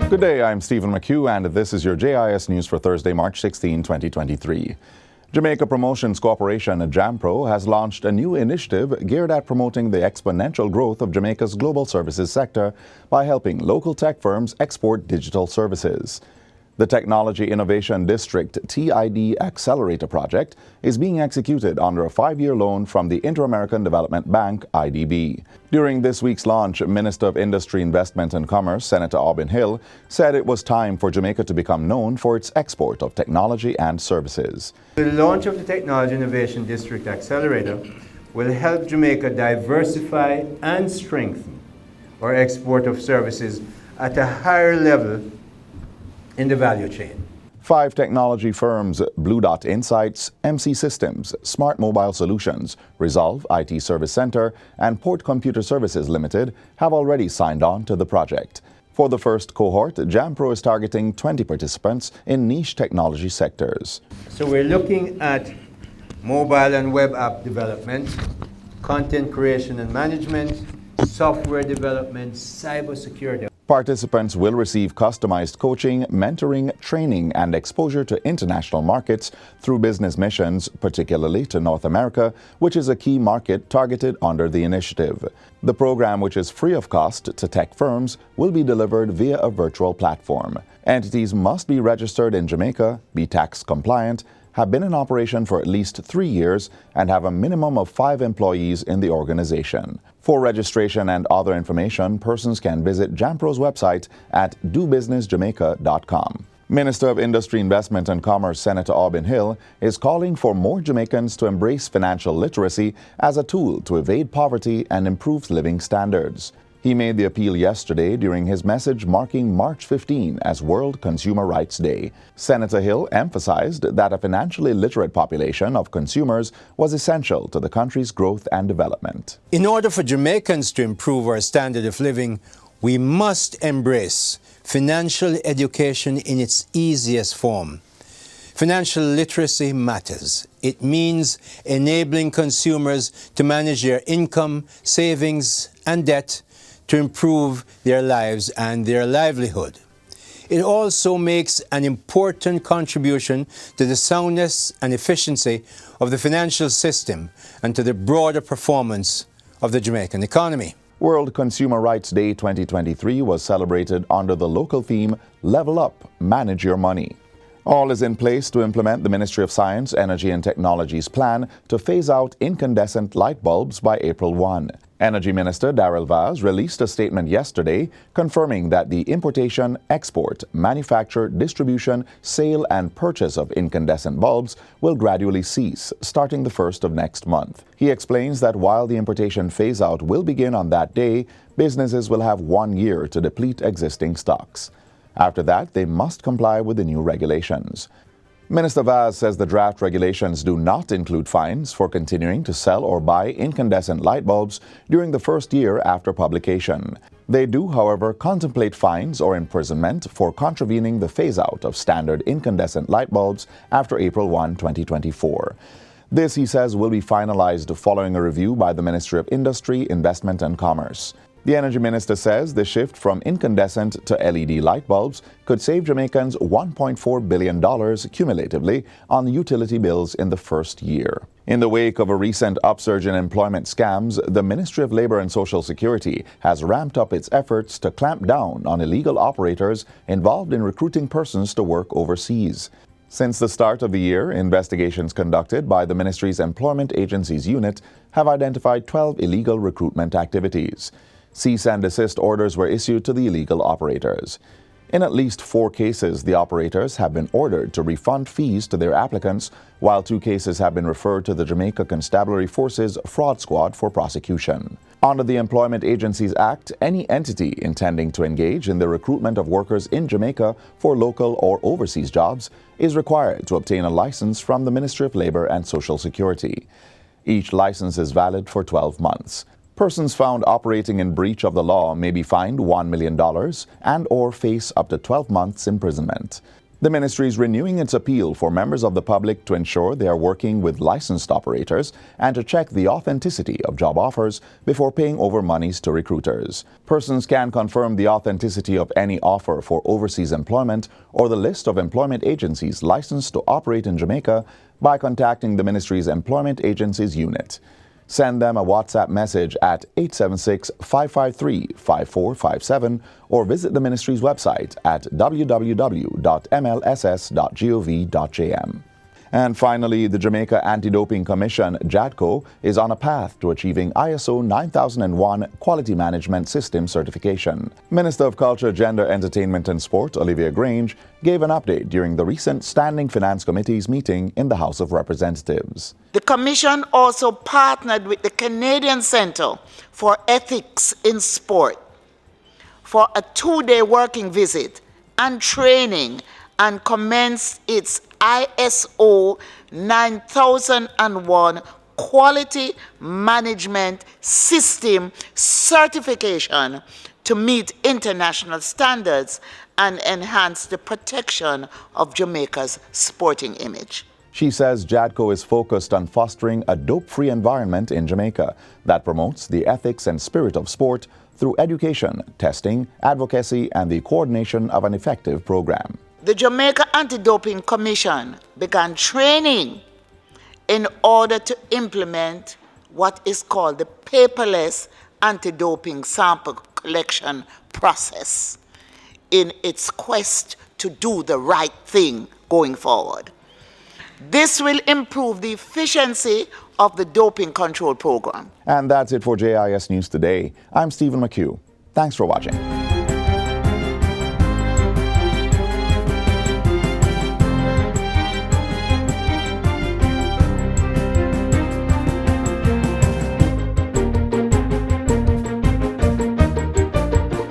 Good day, I'm Stephen McHugh, and this is your JIS News for Thursday, March 16, 2023. Jamaica Promotions Corporation, JAMPRO, has launched a new initiative geared at promoting the exponential growth of Jamaica's global services sector by helping local tech firms export digital services. The Technology Innovation District TID Accelerator Project is being executed under a 5-year loan from the Inter-American Development Bank, IDB. During this week's launch, Minister of Industry, Investment and Commerce, Senator Aubin Hill, said it was time for Jamaica to become known for its export of technology and services. The launch of the Technology Innovation District Accelerator will help Jamaica diversify and strengthen our export of services at a higher level in the value chain. 5 technology firms, Blue Dot Insights, MC Systems, Smart Mobile Solutions, Resolve IT Service Center, and Port Computer Services Limited have already signed on to the project. For the first cohort, JAMPRO is targeting 20 participants in niche technology sectors. So we're looking at mobile and web app development, content creation and management, software development, cybersecurity. Participants will receive customized coaching, mentoring, training, and exposure to international markets through business missions, particularly to North America, which is a key market targeted under the initiative. The program, which is free of cost to tech firms, will be delivered via a virtual platform. Entities must be registered in Jamaica, be tax compliant, have been in operation for at least 3 years, and have a minimum of 5 employees in the organization. For registration and other information, persons can visit JAMPRO's website at dobusinessjamaica.com. Minister of Industry, Investment and Commerce, Senator Aubin Hill, is calling for more Jamaicans to embrace financial literacy as a tool to evade poverty and improve living standards. He made the appeal yesterday during his message marking March 15 as World Consumer Rights Day. Senator Hill emphasized that a financially literate population of consumers was essential to the country's growth and development. In order for Jamaicans to improve our standard of living, we must embrace financial education in its easiest form. Financial literacy matters. It means enabling consumers to manage their income, savings, and debt to improve their lives and their livelihood. It also makes an important contribution to the soundness and efficiency of the financial system and to the broader performance of the Jamaican economy. World Consumer Rights Day 2023 was celebrated under the local theme, Level Up, Manage Your Money. All is in place to implement the Ministry of Science, Energy and Technology's plan to phase out incandescent light bulbs by April 1. Energy Minister Darrell Vaz released a statement yesterday confirming that the importation, export, manufacture, distribution, sale and purchase of incandescent bulbs will gradually cease starting the 1st of next month. He explains that while the importation phase-out will begin on that day, businesses will have 1 year to deplete existing stocks. After that, they must comply with the new regulations. Minister Vaz says the draft regulations do not include fines for continuing to sell or buy incandescent light bulbs during the first year after publication. They do, however, contemplate fines or imprisonment for contravening the phase-out of standard incandescent light bulbs after April 1, 2024. This, he says, will be finalized following a review by the Ministry of Industry, Investment and Commerce. The Energy Minister says the shift from incandescent to LED light bulbs could save Jamaicans $1.4 billion cumulatively on utility bills in the first year. In the wake of a recent upsurge in employment scams, the Ministry of Labor and Social Security has ramped up its efforts to clamp down on illegal operators involved in recruiting persons to work overseas. Since the start of the year, investigations conducted by the ministry's Employment Agencies Unit have identified 12 illegal recruitment activities. Cease and desist orders were issued to the illegal operators. In at least 4 cases, the operators have been ordered to refund fees to their applicants, while 2 cases have been referred to the Jamaica Constabulary Force's Fraud Squad for prosecution. Under the Employment Agencies Act, any entity intending to engage in the recruitment of workers in Jamaica for local or overseas jobs is required to obtain a license from the Ministry of Labor and Social Security. Each license is valid for 12 months. Persons found operating in breach of the law may be fined $1 million and/or face up to 12 months imprisonment. The ministry is renewing its appeal for members of the public to ensure they are working with licensed operators and to check the authenticity of job offers before paying over monies to recruiters. Persons can confirm the authenticity of any offer for overseas employment or the list of employment agencies licensed to operate in Jamaica by contacting the ministry's Employment Agencies Unit. Send them a WhatsApp message at 876-553-5457 or visit the ministry's website at www.mlss.gov.jm. And finally, the Jamaica Anti-Doping Commission, JADCO, is on a path to achieving ISO 9001 Quality Management System certification. Minister of Culture, Gender, Entertainment and Sport, Olivia Grange, gave an update during the recent Standing Finance Committee's meeting in the House of Representatives. The Commission also partnered with the Canadian Centre for Ethics in Sport for a 2-day working visit and training and commenced its ISO 9001 Quality Management System certification to meet international standards and enhance the protection of Jamaica's sporting image. She says JADCO is focused on fostering a dope-free environment in Jamaica that promotes the ethics and spirit of sport through education, testing, advocacy, and the coordination of an effective program. The Jamaica Anti-Doping Commission began training in order to implement what is called the paperless anti-doping sample collection process in its quest to do the right thing going forward. This will improve the efficiency of the doping control program. And that's it for JIS News Today. I'm Stephen McHugh. Thanks for watching.